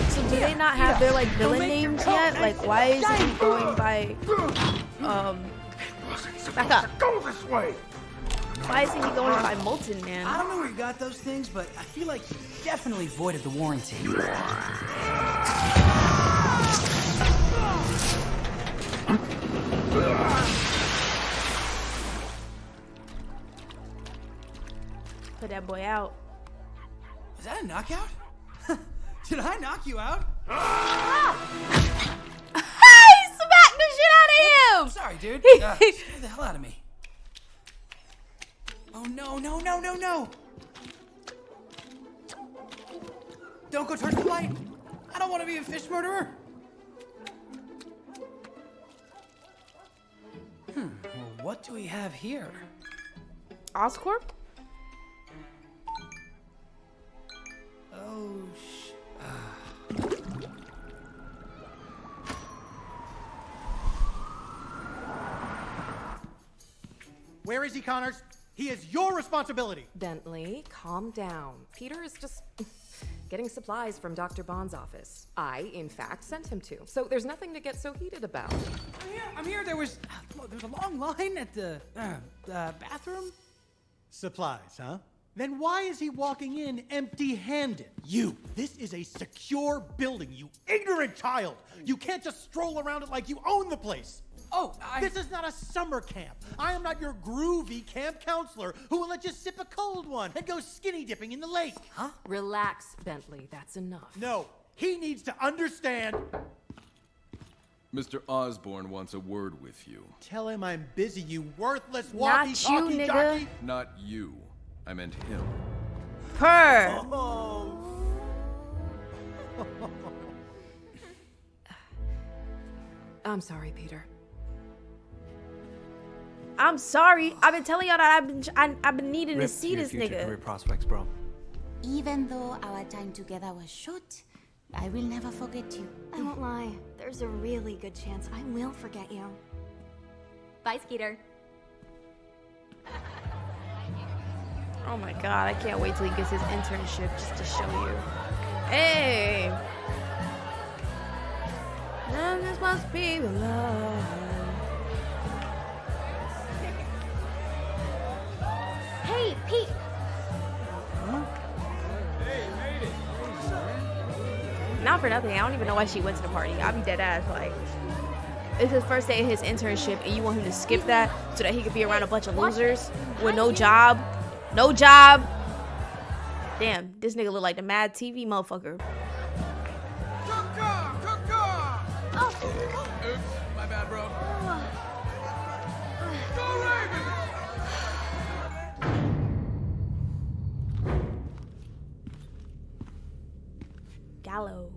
A: So do they not have their like villain names yet? Like why isn't he going by back up.
F: Go this way.
A: Why isn't he going by Molten Man?
C: I don't know where you got those things, but I feel like you definitely voided the warranty.
A: Put that boy out.
C: Was that a knockout? Did I knock you out?
A: He smacked the shit out of him!
C: Sorry, dude. Scared the hell out of me. Oh no, no, no, no, no! Don't go towards the light. I don't want to be a fish murderer. Well, what do we have here?
A: Oscorp?
C: Oh,
T: Where is he, Connors? He is your responsibility.
U: Bentley, calm down. Peter is just getting supplies from Dr. Bond's office. I, in fact, sent him to. So there's nothing to get so heated about.
C: I'm here. There was a long line at the bathroom.
T: Supplies, huh? Then why is he walking in empty-handed? You, this is a secure building, you ignorant child. You can't just stroll around it like you own the place.
C: Oh,
T: This is not a summer camp. I am not your groovy camp counselor who will let you sip a cold one and go skinny dipping in the lake.
U: Huh? Relax, Bentley. That's enough.
T: No, he needs to understand.
E: Mr. Osborne wants a word with you.
T: Tell him I'm busy, you worthless
A: Not you,
T: walkie-talkie
A: nigga.
T: jockey.
E: Not you. I meant him.
A: Purr.
T: Oh.
U: I'm sorry, Peter.
A: I'm sorry. I've been telling y'all that I've been needing to see this nigga.
S: Career prospects, bro.
R: Even though our time together was short, I will never forget you.
I: I won't lie. There's a really good chance I will forget you. Bye, Skeeter.
A: Oh my god, I can't wait till he gets his internship just to show you. Hey! Now this must be the love.
I: Hey, Pete!
A: Not for nothing, I don't even know why she went to the party. I'll be dead ass, like. It's his first day of his internship, and you want him to skip that so that he could be around a bunch of losers with no job? No job! Damn, this nigga look like the Mad TV motherfucker.
E: Oops, my bad, bro.
A: Gallo.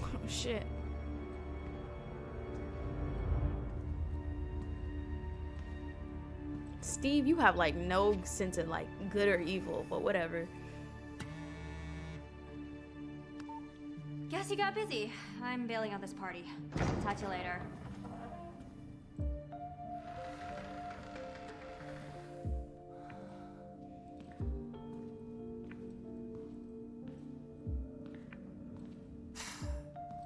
A: Oh shit. Steve, you have like no sense of like good or evil, but whatever.
I: Guess you got busy. I'm bailing on this party. Talk to you later.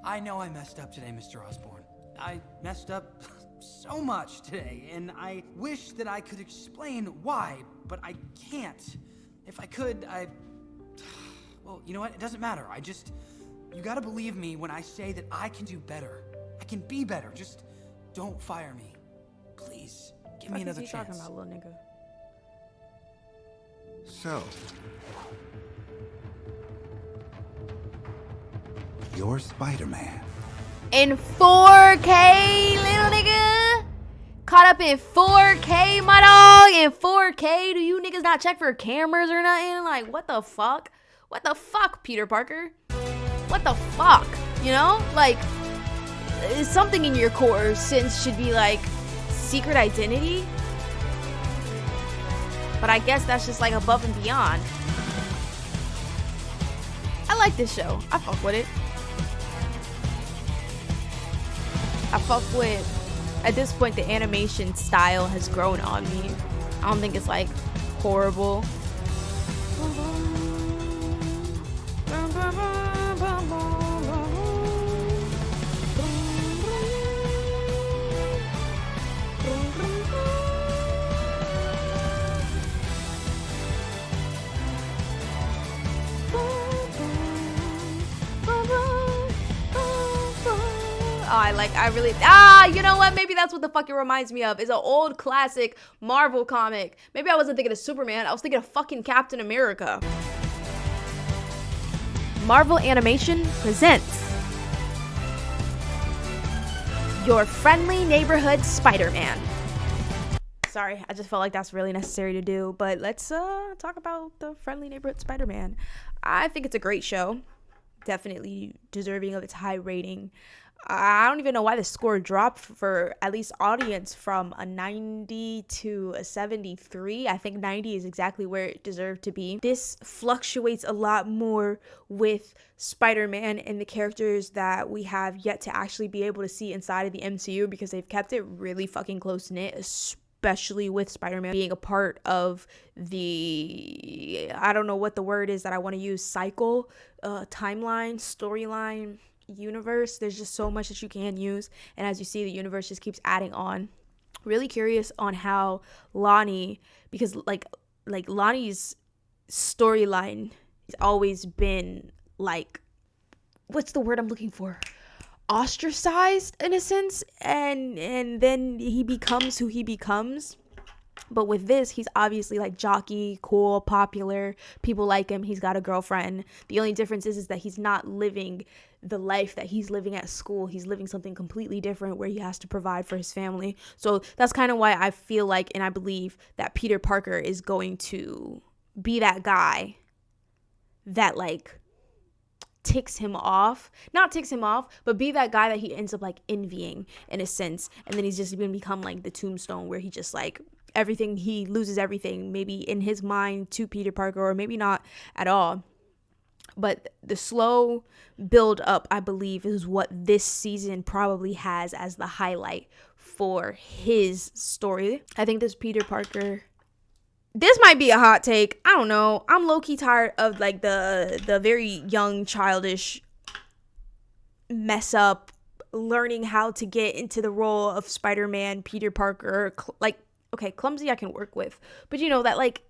C: I know I messed up today, Mr. Osborn. I messed up so much today, and I wish that I could explain why, but I can't. If I could, well, you know what? It doesn't matter. You gotta believe me when I say that I can do better. I can be better. Just don't fire me. Please, give me another chance.
A: Talking about, little nigga?
O: So, you're Spider-Man.
A: In 4K, little nigga. Caught up in 4K, my dog. In 4K. Do you niggas not check for cameras or nothing? Like, what the fuck? What the fuck, Peter Parker? What the fuck? You know? Like, something in your core sense should be like secret identity. But I guess that's just like above and beyond. I like this show. I fuck with it. I fuck with, at this point, the animation style has grown on me. I don't think it's like horrible. You know what? Maybe that's what the fuck it reminds me of. It's an old classic Marvel comic. Maybe I wasn't thinking of Superman. I was thinking of fucking Captain America. Marvel Animation presents Your Friendly Neighborhood Spiderman. Sorry, I just felt like that's really necessary to do. But let's talk about the Friendly Neighborhood Spider-Man. I think it's a great show. Definitely deserving of its high rating. I don't even know why the score dropped for at least audience from a 90 to a 73. I think 90 is exactly where it deserved to be. This fluctuates a lot more with Spider-Man and the characters that we have yet to actually be able to see inside of the MCU, because they've kept it really fucking close-knit, especially with Spider-Man being a part of the, I don't know what the word is that I want to use, cycle, timeline, storyline, universe. There's just so much that you can use, and as you see, the universe just keeps adding on. Really curious on how Lonnie, because like Lonnie's storyline has always been like, what's the word I'm looking for, ostracized in a sense, and then he becomes who he becomes. But with this, he's obviously like jockey, cool, popular. People like him. He's got a girlfriend. The only difference is that he's not living the life that he's living at school. He's living something completely different where he has to provide for his family. So that's kind of why I feel like, and I believe that Peter Parker is going to be that guy that like ticks him off. Not ticks him off, but be that guy that he ends up like envying in a sense. And then he's just going to become like the Tombstone, where he just like everything, he loses everything, maybe in his mind to Peter Parker, or maybe not at all. But the slow build up, I believe, is what this season probably has as the highlight for his story. I think this Peter Parker, this might be a hot take, I don't know, I'm low-key tired of like the very young, childish mess up learning how to get into the role of Spider-Man, Peter Parker. Like, okay, clumsy I can work with, but you know, that like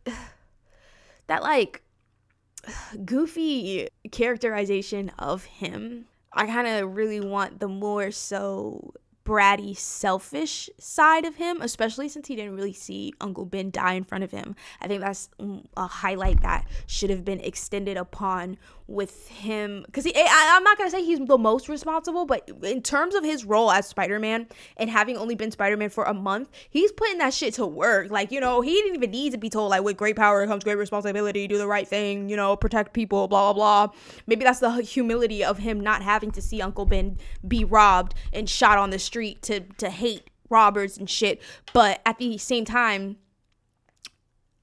A: goofy characterization of him, I kind of really want the more so bratty, selfish side of him, especially since he didn't really see Uncle Ben die in front of him. I think that's a highlight that should have been extended upon with him, because I'm not gonna say he's the most responsible, but in terms of his role as Spider-Man and having only been Spider-Man for a month, he's putting that shit to work. Like, you know, he didn't even need to be told like, with great power comes great responsibility, do the right thing, you know, protect people, blah blah blah. Maybe that's the humility of him not having to see Uncle Ben be robbed and shot on the street to hate robbers and shit. But at the same time,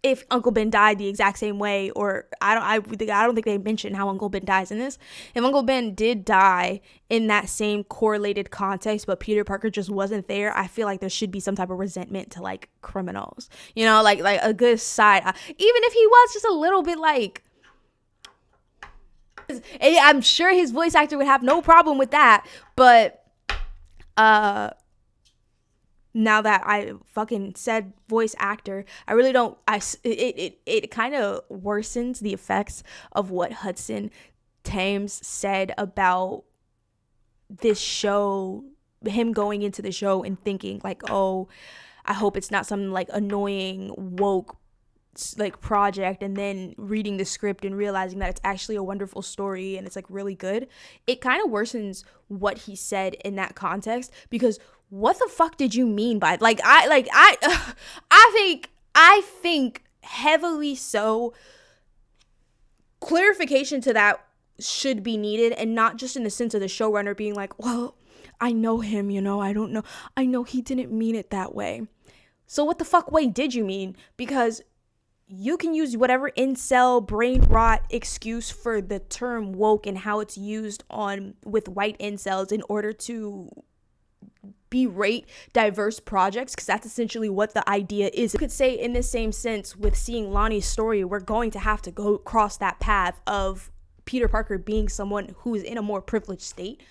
A: if Uncle Ben died the exact same way, or I don't think they mentioned how Uncle Ben dies in this. If Uncle Ben did die in that same correlated context, but Peter Parker just wasn't there, I feel like there should be some type of resentment to like criminals, you know, like a good side, even if he was just a little bit like I'm sure his voice actor would have no problem with that. But now that I fucking said voice actor, I really don't. It kind of worsens the effects of what Hudson Thames said about this show, him going into the show and thinking like, oh, I hope it's not some like annoying woke like project, and then reading the script and realizing that it's actually a wonderful story and it's like really good. It kind of worsens what he said in that context, because what the fuck did you mean by I think heavily so clarification to that should be needed, and not just in the sense of the showrunner being like, well, I know him, you know, I don't know, I know he didn't mean it that way. So what the fuck way did you mean? Because you can use whatever incel brain rot excuse for the term woke and how it's used on with white incels in order to berate diverse projects, because that's essentially what the idea is. You could say in the same sense with seeing Lonnie's story, we're going to have to go across that path of Peter Parker being someone who is in a more privileged state.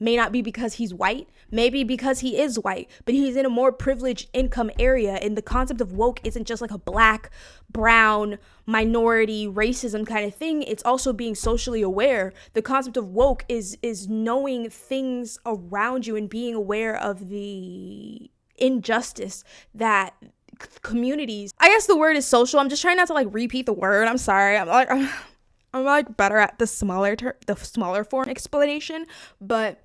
A: May not be because he's white, maybe because he is white, but he's in a more privileged income area. And the concept of woke isn't just like a black, brown, minority, racism kind of thing. It's also being socially aware. The concept of woke is knowing things around you and being aware of the injustice that communities, I guess the word is social. I'm just trying not to like repeat the word. I'm sorry. I'm like better at the smaller form explanation, but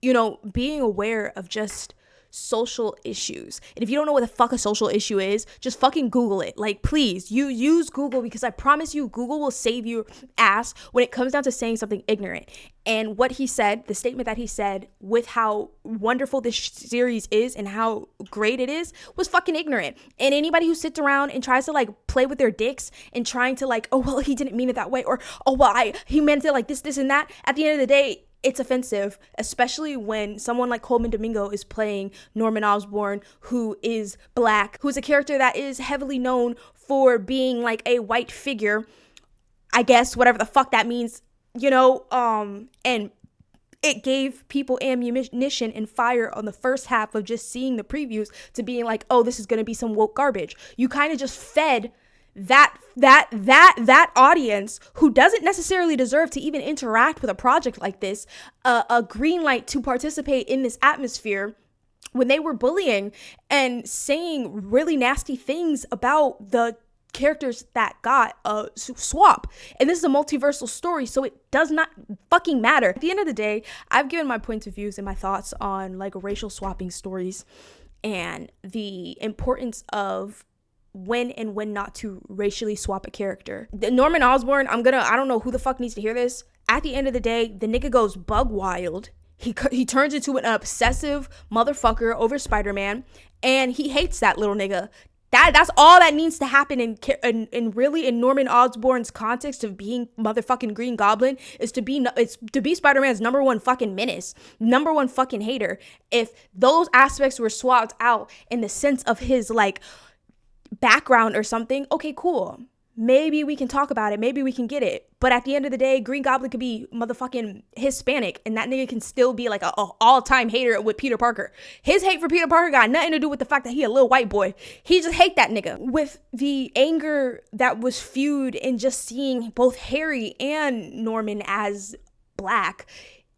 A: you know, being aware of just social issues. And if you don't know what the fuck a social issue is, just fucking Google it. Like, please, you use Google, because I promise you Google will save your ass when it comes down to saying something ignorant. And what he said, the statement that he said with how wonderful this series is and how great it is, was fucking ignorant. And anybody who sits around and tries to like play with their dicks and trying to like, oh, well, he didn't mean it that way, or, oh, well, he meant it like this, and that, at the end of the day, it's offensive, especially when someone like Coleman Domingo is playing Norman Osborn, who is black, who's a character that is heavily known for being like a white figure, I guess, whatever the fuck that means, you know, and it gave people ammunition and fire on the first half of just seeing the previews to being like, oh, this is going to be some woke garbage. You kind of just fed that audience, who doesn't necessarily deserve to even interact with a project like this, a green light to participate in this atmosphere, when they were bullying and saying really nasty things about the characters that got swap. And this is a multiversal story, so it does not fucking matter. At the end of the day, I've given my points of views and my thoughts on like racial swapping stories and the importance of when and when not to racially swap a character. Norman Osborn, I don't know who the fuck needs to hear this. At the end of the day, the nigga goes bug wild. He turns into an obsessive motherfucker over Spider-Man, and he hates that little nigga. That's all that needs to happen in really in Norman Osborn's context of being motherfucking Green Goblin, is to be Spider-Man's number one fucking menace, number one fucking hater. If those aspects were swapped out in the sense of his like background or something, okay, cool. Maybe we can talk about it. Maybe we can get it. But at the end of the day, Green Goblin could be motherfucking Hispanic, and that nigga can still be like a all-time hater with Peter Parker. His hate for Peter Parker got nothing to do with the fact that he a little white boy. He just hate that nigga. With the anger that was fueled in just seeing both Harry and Norman as black,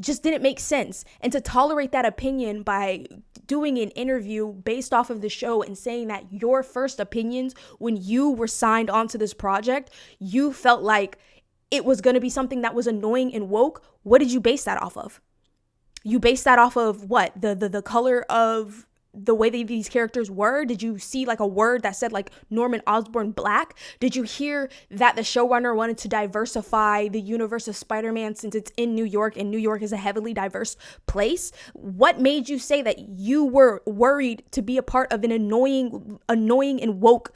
A: just didn't make sense. And to tolerate that opinion by doing an interview based off of the show and saying that your first opinions when you were signed onto this project, you felt like it was going to be something that was annoying and woke. What did you base that off of? You based that off of what? The color of the way that these characters were? Did you see like a word that said like Norman Osborn black? Did you hear that the showrunner wanted to diversify the universe of Spider-Man since it's in New York, and New York is a heavily diverse place? What made you say that you were worried to be a part of an annoying and woke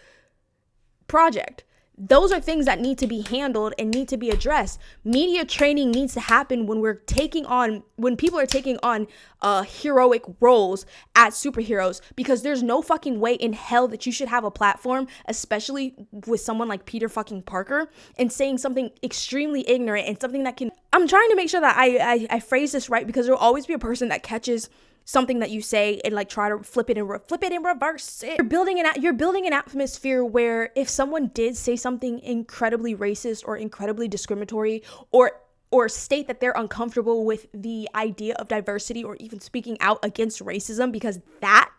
A: project? those are things that need to be handled and need to be addressed. Media training needs to happen when people are taking on heroic roles as superheroes, because there's no fucking way in hell that you should have a platform, especially with someone like Peter fucking Parker, and saying something extremely ignorant and something that can, I'm trying to make sure that I phrase this right, because there'll always be a person that catches something that you say and like try to flip it and reverse it. You're building an atmosphere where if someone did say something incredibly racist or incredibly discriminatory, or state that they're uncomfortable with the idea of diversity, or even speaking out against racism, because that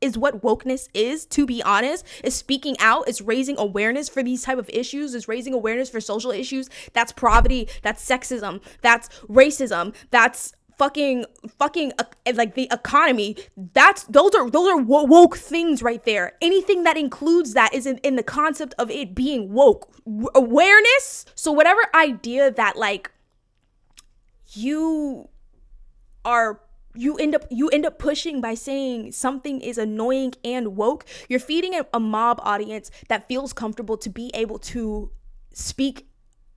A: is what wokeness is, to be honest, is speaking out, is raising awareness for these type of issues, is raising awareness for social issues. That's poverty, that's sexism, that's racism, that's fucking like the economy. Those are woke things right there. Anything that includes that is in the concept of it being woke awareness. So whatever idea that like you end up pushing by saying something is annoying and woke, you're feeding a mob audience that feels comfortable to be able to speak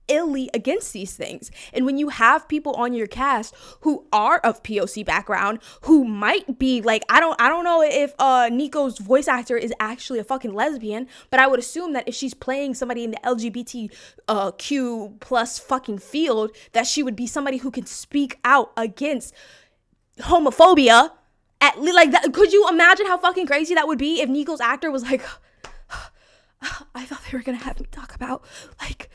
A: illy against these things. And when you have people on your cast who are of POC background, who might be like, I don't know if Nico's voice actor is actually a fucking lesbian, but I would assume that if she's playing somebody in the LGBTQ plus fucking field, that she would be somebody who can speak out against homophobia. Like that. Could you imagine how fucking crazy that would be if Nico's actor was like, I thought they were gonna have me talk about like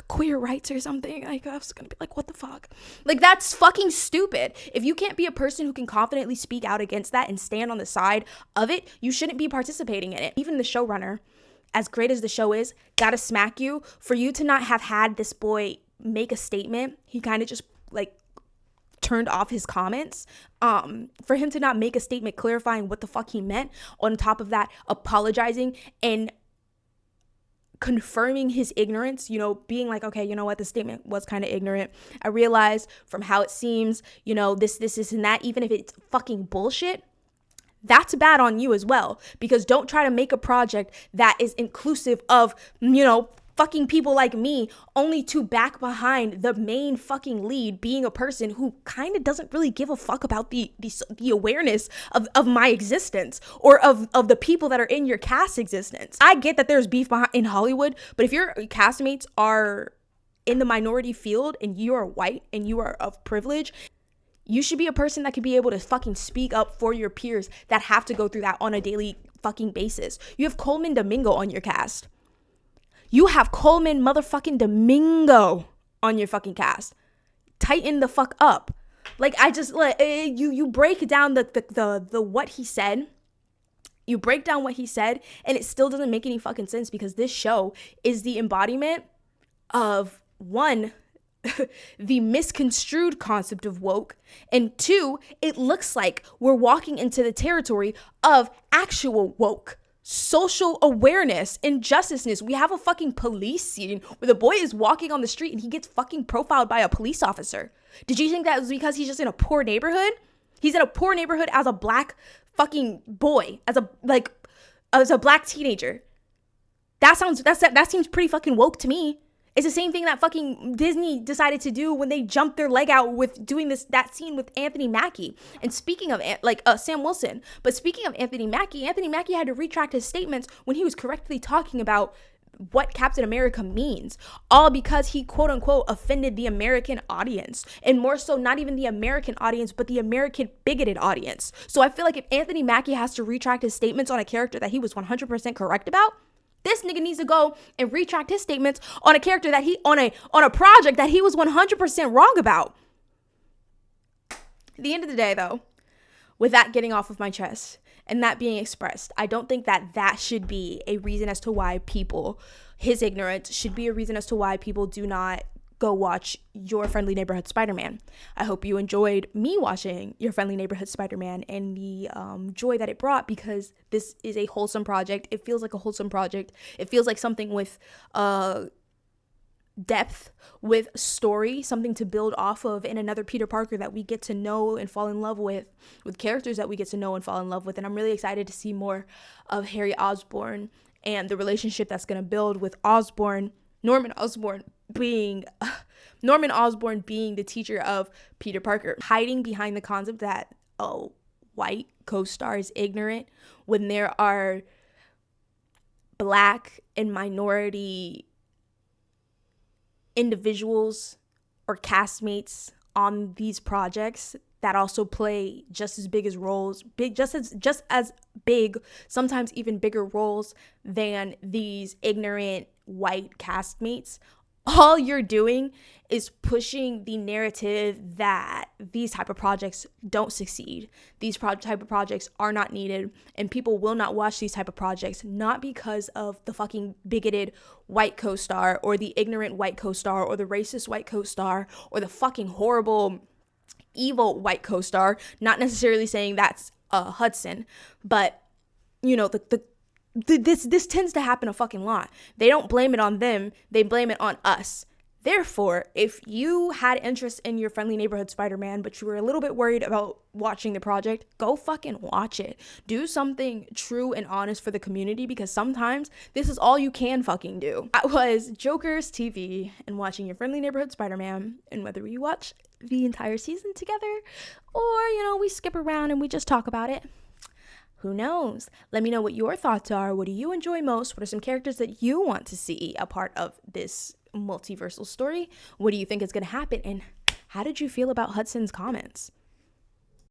A: queer rights or something. Like I was gonna be like, what the fuck? Like that's fucking stupid. If you can't be a person who can confidently speak out against that and stand on the side of it, you shouldn't be participating in it. Even the showrunner, as great as the show is, gotta smack you for you to not have had this boy make a statement. He kind of just like turned off his comments, for him to not make a statement clarifying what the fuck he meant, on top of that apologizing and confirming his ignorance, being like, okay, you know what, the statement was kind of ignorant. I realize from how it seems, this and that, even if it's fucking bullshit, that's bad on you as well. Because don't try to make a project that is inclusive of, fucking people like me, only to back behind the main fucking lead being a person who kind of doesn't really give a fuck about the awareness of my existence, or of the people that are in your cast existence. I get that there's beef in Hollywood, but if your castmates are in the minority field and you are white and you are of privilege, you should be a person that could be able to fucking speak up for your peers that have to go through that on a daily fucking basis. You have Coleman Domingo on your cast. You have Coleman motherfucking Domingo on your fucking cast. Tighten the fuck up. Like, I just, like, you break down the what he said. You break down what he said, and it still doesn't make any fucking sense, because this show is the embodiment of, one, the misconstrued concept of woke, and two, it looks like we're walking into the territory of actual woke. Social awareness, injusticeness. We have a fucking police scene where the boy is walking on the street and he gets fucking profiled by a police officer. Did you think that was because he's just in a poor neighborhood? He's in a poor neighborhood as a black fucking boy, as a black teenager. That seems pretty fucking woke to me. It's the same thing that fucking Disney decided to do when they jumped their leg out with doing that scene with Anthony Mackie. And speaking of Sam Wilson, but speaking of Anthony Mackie had to retract his statements when he was correctly talking about what Captain America means, all because he quote unquote offended the American audience, and more so not even the American audience, but the American bigoted audience. So I feel like if Anthony Mackie has to retract his statements on a character that he was 100% correct about, this nigga needs to go and retract his statements on a character that on a project that he was 100% wrong about. At the end of the day, though, with that getting off of my chest and that being expressed, I don't think that should be a reason as to why his ignorance should be a reason as to why people do not go watch Your Friendly Neighborhood Spiderman. I hope you enjoyed me watching Your Friendly Neighborhood Spiderman and the joy that it brought, because this is a wholesome project. It feels like a wholesome project. It feels like something with depth, with story, something to build off of, and another Peter Parker that we get to know and fall in love with characters that we get to know and fall in love with. And I'm really excited to see more of Harry Osborn and the relationship that's going to build with Norman Osborn being the teacher of Peter Parker, hiding behind the concept that white co-star is ignorant when there are Black and minority individuals or castmates on these projects that also play just as big as roles, just as big, sometimes even bigger roles than these ignorant white castmates. All you're doing is pushing the narrative that these type of projects don't succeed. These type of projects are not needed, and people will not watch these type of projects, not because of the fucking bigoted white co-star or the ignorant white co-star or the racist white co-star or the fucking horrible evil white co-star. Not necessarily saying that's Hudson, but you know, this tends to happen a fucking lot. They don't blame it on them, they blame it on us. Therefore, if you had interest in Your Friendly Neighborhood Spider-Man, but you were a little bit worried about watching the project, go fucking watch it. Do something true and honest for the community, because sometimes this is all you can fucking do. That was Joker's TV and watching Your Friendly Neighborhood Spider-Man, and whether we watch the entire season together or, you know, we skip around and we just talk about it, who knows? Let me know what your thoughts are. What do you enjoy most? What are some characters that you want to see a part of this multiversal story? What do you think is going to happen? And how did you feel about Hudson's comments?